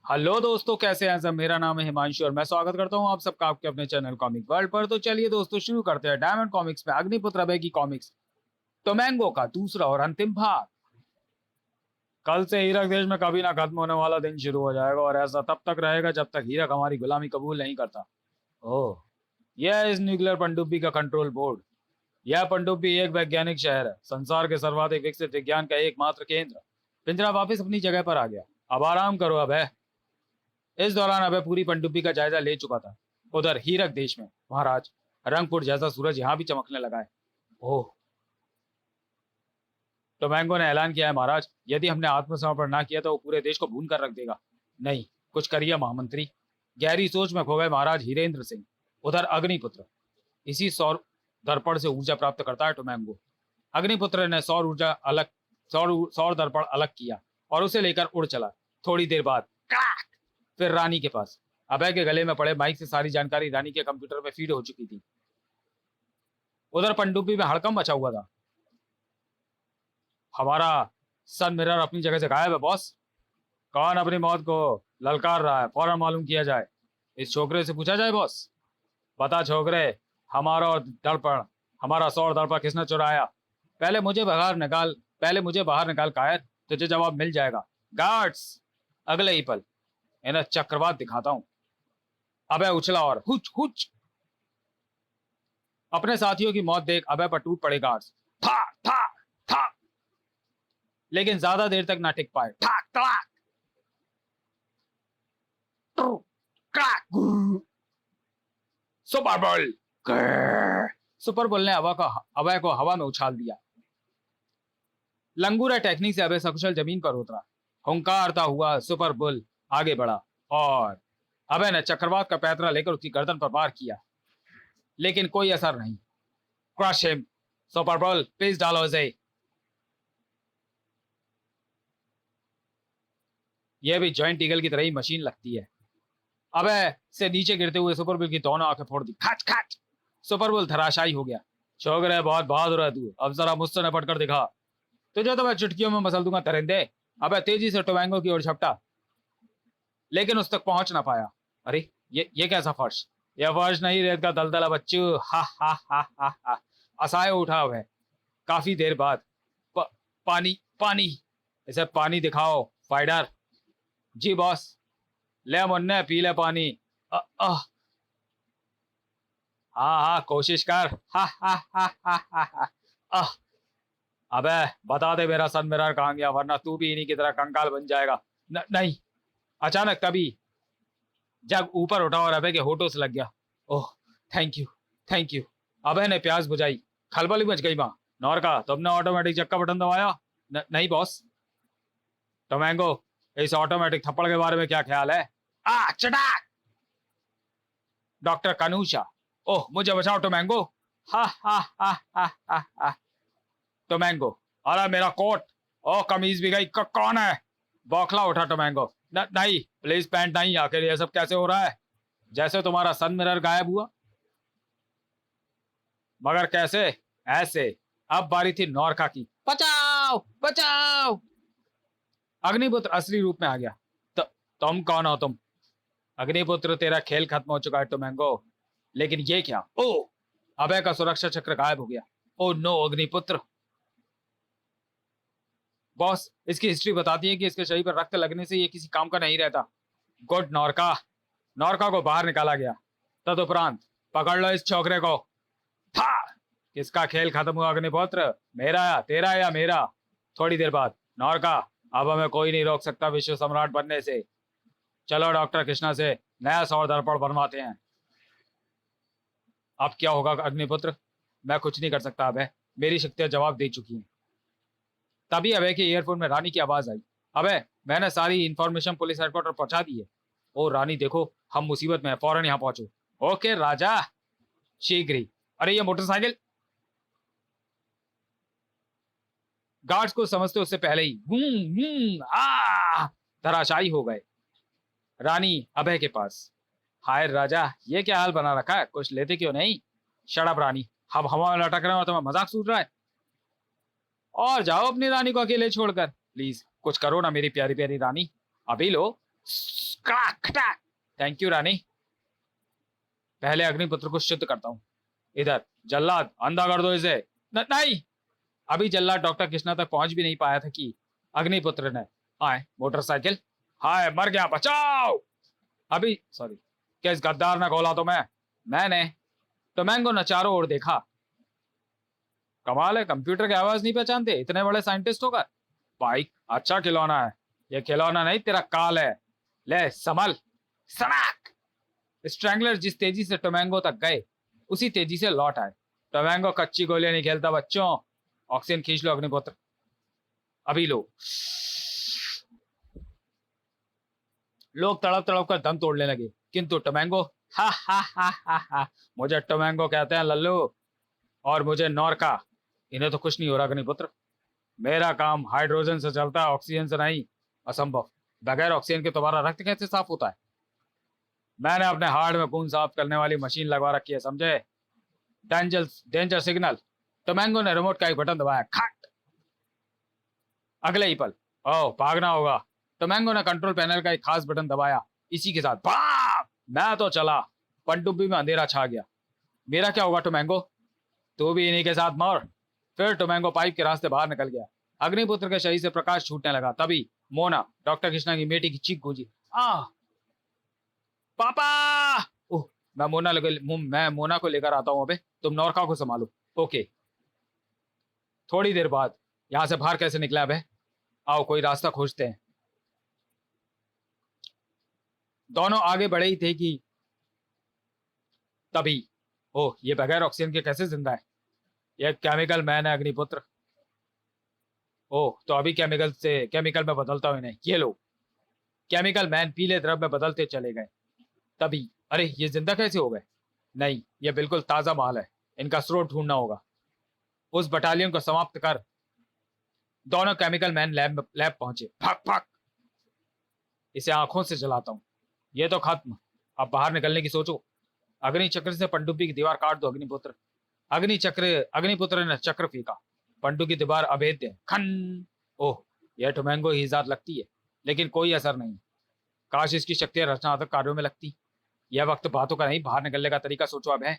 Hello दोस्तों, कैसे हैं सब। मेरा नाम है हिमांशु और मैं स्वागत करता हूं आप सबका आपके अपने चैनल कॉमिक वर्ल्ड पर। तो चलिए दोस्तों, शुरू करते हैं डायमंड कॉमिक्स में अग्निपुत्र अभय की कॉमिक्स टोमैंगो का दूसरा और अंतिम भाग। कल से हीरक देश में कभी ना खत्म होने वाला दिन शुरू हो जाएगा और ऐसा तब तक रहेगा जब तक हीरक हमारी गुलामी कबूल नहीं करता। ओह, यह है इस न्यूक्लियर पनडुब्बी का कंट्रोल बोर्ड। यह पनडुब्बी एक वैज्ञानिक शहर है, संसार के सर्वाधिक विकसित विज्ञान का एकमात्र केंद्र। पिंजरा वापस अपनी जगह पर आ गया। अब आराम करो अभय। इस दौरान अभय पूरी पनडुब्बी का जायजा ले चुका था। उधर हीरक देश में महाराज रंगपुर जैसा सूरज यहाँ भी चमकने लगा है। ओह, टोमैंगो ने ऐलान किया है महाराज, यदि हमने आत्मसमर्पण ना किया तो वो पूरे देश को भून कर रख देगा। नहीं, कुछ करिए महामंत्री। गहरी सोच में खो गए महाराज हीरेंद्र सिंह। उधर अग्निपुत्र इसी सौर दर्पण से ऊर्जा प्राप्त करता है टोमैंगो। अग्निपुत्र ने सौर दर्पण अलग किया और उसे लेकर उड़ चला। थोड़ी देर बाद फिर रानी के पास। अभय के गले में पड़े माइक से सारी जानकारी रानी के कंप्यूटर में फीड हो चुकी थी। उधर पनडुब्बी में हड़कंप मचा हुआ था। हमारा सन मिरर अपनी जगह से गायब है बॉस। कौन अपनी मौत को ललकार रहा है, फौरन मालूम किया जाए। इस छोकरे से पूछा जाए बॉस। बता छोकरे, हमारा सौर दर्पण किसने चुराया? पहले मुझे बाहर निकाल कायर, तुझे जवाब मिल जाएगा। गार्ड्स! अगले ही पल इन्हें चक्रवात दिखाता हूं। अबे उछला और हुच हुच। अपने साथियों की मौत देख अबे पर टूट पड़े गार्ड्स। था था था, लेकिन ज्यादा देर तक ना टिक पाए। ठाक ठाक सुपर बोल। सुपर बोल ने अभय को हवा में उछाल दिया। लंगूरा टेक्निक से अभय सकुशल जमीन पर उतरा। हुंकारता हुआ सुपर बुल आगे बढ़ा और अभय ने चक्रवात का पैतरा लेकर उसकी गर्दन पर वार किया, लेकिन कोई असर नहीं। Crush him super bull, please डालो इसे। यह भी जॉइंट ईगल की तरह ही मशीन लगती है। अभय से नीचे गिरते हुए सुपर बुल की दोनों आंखें फोड़ दी। खच खच। सुपर बुल धराशायी हो गया। छोकरे, बहुत बहादुर है तू, अब जरा मुझसे निपट कर दिखा। तुझे तो मैं चुटकियों में मसल दूंगा दरिंदे। अबे तेजी से टोमैंगो की ओर झपटा, लेकिन उस तक पहुंच ना पाया। अरे ये कैसा फर्श? यह फर्श नहीं, रेत का दलदला बच्चू। हा हा हा हा हा। असहाय उठा है काफी देर बाद। पानी पानी, इसे पानी दिखाओ फाइडर। जी बॉस। ले मुन्ने, पी ले पानी। हाँ हाँ, कोशिश कर। हा हा हा हा हा हा। अबे बता दे मेरा सन मिरर कहाँ गया, वरना तू भी इन्हीं की तरह कंकाल बन जाएगा। नहीं। अचानक तभी जग ऊपर उठा और अभय के होठों से लग गया। ओह, थैंक यू थैंक यू। अभय ने प्यास बुझाई। खलबली मच गई माँ। नौरका, तुमने ऑटोमेटिक जग का बटन दबाया? नहीं बॉस। टोमैंगो, इस ऑटोमेटिक थप्पड़ के बारे में क्या ख्याल है? आ चटाक। डॉक्टर कनूशा। ओह, मुझे बचाओ टोमैंगो। हा हा हा हा हा हा। टोमैंगो, अरे मेरा कोट। ओ कमीज भी गई। कौन है? बौखला उठा टोमैंगो। नहीं प्लीज, पैंट नहीं। आखिर ये सब कैसे हो रहा है? जैसे तुम्हारा सन मिरर गायब हुआ। मगर कैसे? ऐसे। अब बारी थी नौरका की। बचाओ बचाओ। अग्निपुत्र असली रूप में आ गया। तुम कौन हो तुम? अग्निपुत्र, तेरा खेल खत्म हो चुका है टोमैंगो। लेकिन ये क्या? ओ, अभय का सुरक्षा चक्र गायब हो गया। Oh no Agniputra. बॉस, इसकी हिस्ट्री बताती है कि इसके शरीर पर रक्त लगने से ये किसी काम का नहीं रहता। गुड नौरका। नौरका को बाहर निकाला गया। तदुपरांत पकड़ लो इस छोकरे को। था। किसका खेल खत्म हुआ अग्निपुत्र? मेरा, तेरा या मेरा? थोड़ी देर बाद नौरका, अब हमें कोई नहीं रोक सकता विश्व सम्राट बनने से। चलो डॉक्टर कृष्णा से नया सौर दर्पण बनवाते हैं। अब क्या होगा अग्निपुत्र? मैं कुछ नहीं कर सकता अभय, मेरी शक्तियां जवाब दे चुकी हैं। तभी अभय के ईयरफोन में रानी की आवाज आई। अभय, मैंने सारी इंफॉर्मेशन पुलिस हेडक्वार्टर पहुंचा दी है। ओ रानी देखो, हम मुसीबत में हैं, फौरन यहाँ पहुंचो। ओके राजा, शीघ्र ही। अरे ये मोटरसाइकिल! गार्ड्स को समझते उससे पहले ही धराशायी हो गए। रानी अभय के पास। हाय राजा, ये क्या हाल बना रखा है, कुछ लेते क्यों नहीं? शराब रानी, हम हवा में लटक रहे हो, तुम्हें मजाक सूझ रहा है? और जाओ अपनी रानी को अकेले छोड़कर। प्लीज कुछ करो ना मेरी प्यारी प्यारी रानी। अभी लो। थैंक यू रानी। पहले अग्निपुत्र को शुद्ध करता हूँ। इधर जल्लाद, अंधा कर दो इसे। नहीं, अभी जल्लाद डॉक्टर कृष्णा तक पहुंच भी नहीं पाया था कि अग्निपुत्र ने आए मोटरसाइकिल। हाय, मर गया, बचाओ। अभी सॉरी, क्या इस गद्दार ने खोला? तो मैंने तो मैंगो ने चारों ओर देखा। कमाल है, कंप्यूटर की आवाज नहीं पहचानते इतने बड़े साइंटिस्ट होकर। भाई अच्छा खिलौना है ये। खिलौना नहीं, तेरा काल है। ले संभल। सड़क। स्ट्रैंगलर जिस तेजी से टोमैंगो तक गए उसी तेजी से लौट आए। टोमैंगो कच्ची गोलियां नहीं खेलता बच्चों। ऑक्सीजन खींच लो अग्निपुत्र, अभी लो। लोग तड़प तड़प कर दम तोड़ने लगे, किंतु टोमैंगो हा हा हा हा हा। मुझे टोमैंगो कहते हैं लल्लू, और मुझे नौरका। इन्हें तो कुछ नहीं हो रहा अग्निपुत्र। मेरा काम हाइड्रोजन से चलता है, ऑक्सीजन से नहीं। असंभव, बगैर ऑक्सीजन के तुम्हारा रक्त कैसे साफ होता है? मैंने अपने हार्ट में खून साफ करने वाली मशीन लगवा रखी है, समझे? Danger danger signal. टोमैंगो ने रिमोट का एक बटन दबाया, खट। अगले ही पल ओह, भागना होगा। टोमैंगो ने कंट्रोल पैनल का एक खास बटन दबाया, इसी के साथ बाप मैं तो चला। पनडुब्बी में अंधेरा छा गया। मेरा क्या होगा टोमैंगो? तू भी इन्हीं के साथ मर। फिर टोमैंगो पाइप के रास्ते बाहर निकल गया। अग्निपुत्र के शरीर से प्रकाश छूटने लगा। तभी मोना, डॉक्टर कृष्णा की बेटी की चीख गूंजी, आ पापा। ओह, मैं मोना को लेकर आता हूं। अबे तुम नौरका को संभालो। ओके। थोड़ी देर बाद यहां से बाहर कैसे निकला? अबे आओ कोई रास्ता खोजते हैं। दोनों आगे बढ़े ही थे कि तभी ओह, ये बगैर ऑक्सीजन के कैसे जिंदा है? ये केमिकल मैन है अग्निपुत्र। ओह, तो अभी केमिकल में बदलता हूं इन्हें। ये लो। केमिकल मैन पीले द्रव में बदलते चले गए। तभी अरे, ये जिंदा कैसे हो गए? नहीं, ये बिल्कुल ताजा माल है। इनका स्रोत ढूंढना होगा। उस बटालियन को समाप्त कर। दोनों केमिकल मैन लैब पहुंचे। फक फक, इसे आंखों से जलाता हूं। ये तो खत्म। अब बाहर निकलने की सोचो। अग्नि चक्र से पनडुब्बी की दीवार काट दो अग्निपुत्र। अग्निपुत्र ने चक्र फेंका। पनडुब्बी की दीवार अभेद्य है। खन। ओह, यह टोमैंगो ही इजाद लगती है, लेकिन कोई असर नहीं। काश इसकी शक्तियां रचनात्मक कार्यों में लगती। यह वक्त बातों का नहीं, बाहर निकलने का तरीका सोचो। अब है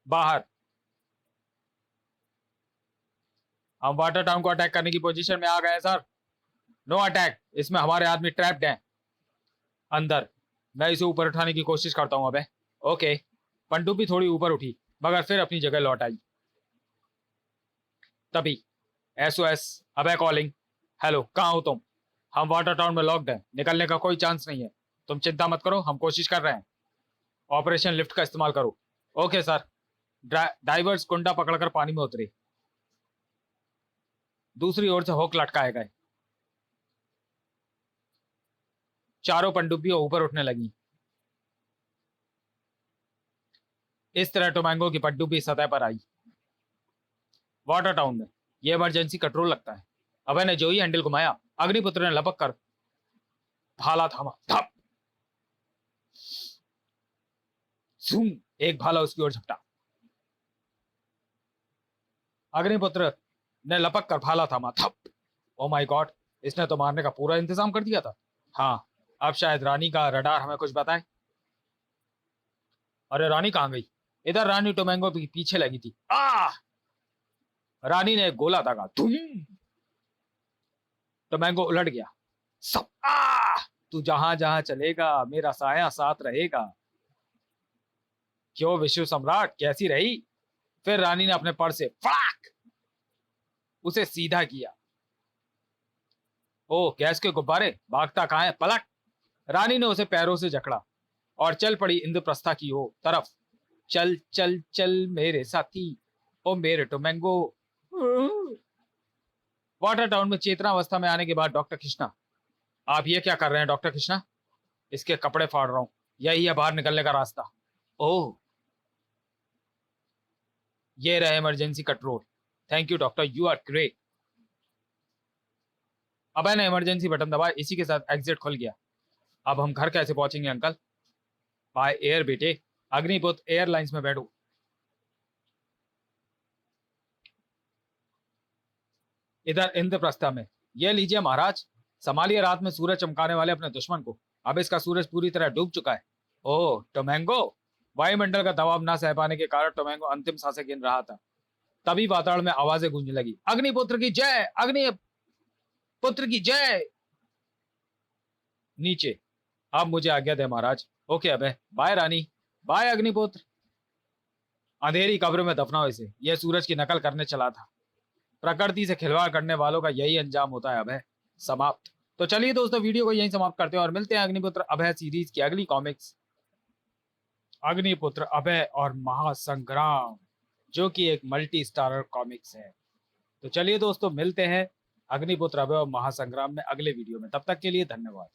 बाहर। हम वाटर टाउन को अटैक करने की पोजीशन में आ गए हैं सर। नो अटैक, इसमें हमारे आदमी ट्रैप्ड हैं अंदर। मैं इसे ऊपर उठाने की कोशिश करता हूं। अबे ओके। पनडुब्बी थोड़ी ऊपर उठी, मगर फिर अपनी जगह लौट आई। तभी SOS, अबे कॉलिंग। हेलो, कहाँ हो तुम? हम वाटर टाउन में लॉक्ड हैं, निकलने का कोई चांस नहीं है। तुम चिंता मत करो, हम कोशिश कर रहे हैं। ऑपरेशन लिफ्ट का इस्तेमाल करो। Okay sir. डाइवर्स कुंडा पकड़कर पानी में उतरे। दूसरी ओर से हुक लटकाए गए। चारों पनडुब्बियां ऊपर उठने लगी। इस तरह टोमैंगो की पनडुब्बी सतह पर आई। वाटर टाउन में यह इमरजेंसी कंट्रोल लगता है। अभय ने जो ही हैंडल घुमाया, अग्निपुत्र ने लपक कर भाला थामा। धप। जूम, एक भाला उसकी ओर झपटा। अग्निपुत्र ने लपक कर भाला थामा। थप। ओ माय गॉड, इसने तो मारने का पूरा इंतजाम कर दिया था। हाँ, अब शायद रानी का रडार हमें कुछ बताए। अरे रानी कहाँ गई? इधर रानी टोमैंगो के पीछे लगी थी। रानी ने एक गोला दागा। धूम। टोमैंगो उलट गया। सब तू जहां जहां चलेगा मेरा साया साथ रहेगा। क्यों विश्व सम्राट, कैसी रही? फिर रानी ने अपने पर से फड़ाक उसे सीधा किया। ओ, गैस के गुब्बारे, भागता कहां है? पलट। रानी ने उसे पैरों से जकड़ा और चल पड़ी इंद्रप्रस्था की ओर तरफ। चल चल चल मेरे साथी, ओ मेरे टोमैंगो। वाटर टाउन में चेतनावस्था में आने के बाद डॉक्टर कृष्णा, आप ये क्या कर रहे हैं डॉक्टर कृष्णा? इसके कपड़े फाड़ रहा हूं, यही है बाहर निकलने का रास्ता। ओह, ये रहे emergency control. Thank you doctor, you are great. Abhay ने इमरजेंसी बटन दबाया, इसी के साथ एग्जिट खुल गया। अब हम घर कैसे पहुंचेंगे अंकल? बाय एयर बेटे, अग्निपुत्र एयरलाइंस में बैठो। इधर इंद्रप्रस्था में, ये लीजिए महाराज। संभालिए रात में सूरज चमकाने वाले अपने दुश्मन को। अब इसका सूरज पूरी तरह डूब चुका है। ओह टोमैंगो। वायुमंडल का दबाव ना सह पाने के कारण टोमैंगो अंतिम सांसें गिन रहा था। तभी वातावरण में आवाजें गूंजने लगी। अग्निपुत्र की जय, अग्निपुत्र की जय। नीचे। अब मुझे आज्ञा दे महाराज। ओके अबे, बाय रानी, बाय अग्निपुत्र। अंधेरी कब्र में दफनाओ इसे, यह सूरज की नकल करने चला था। प्रकृति से खिलवाड़ करने वालों का यही अंजाम होता है अभय। समाप्त। तो चलिए दोस्तों, वीडियो को यहीं समाप्त करते हैं और मिलते हैं अग्निपुत्र अभय सीरीज की अगली कॉमिक्स अग्निपुत्र अभय और महासंग्राम, जो कि एक मल्टी स्टारर कॉमिक्स है। तो चलिए दोस्तों, मिलते हैं अग्निपुत्र अभय और महासंग्राम में अगले वीडियो में। तब तक के लिए धन्यवाद।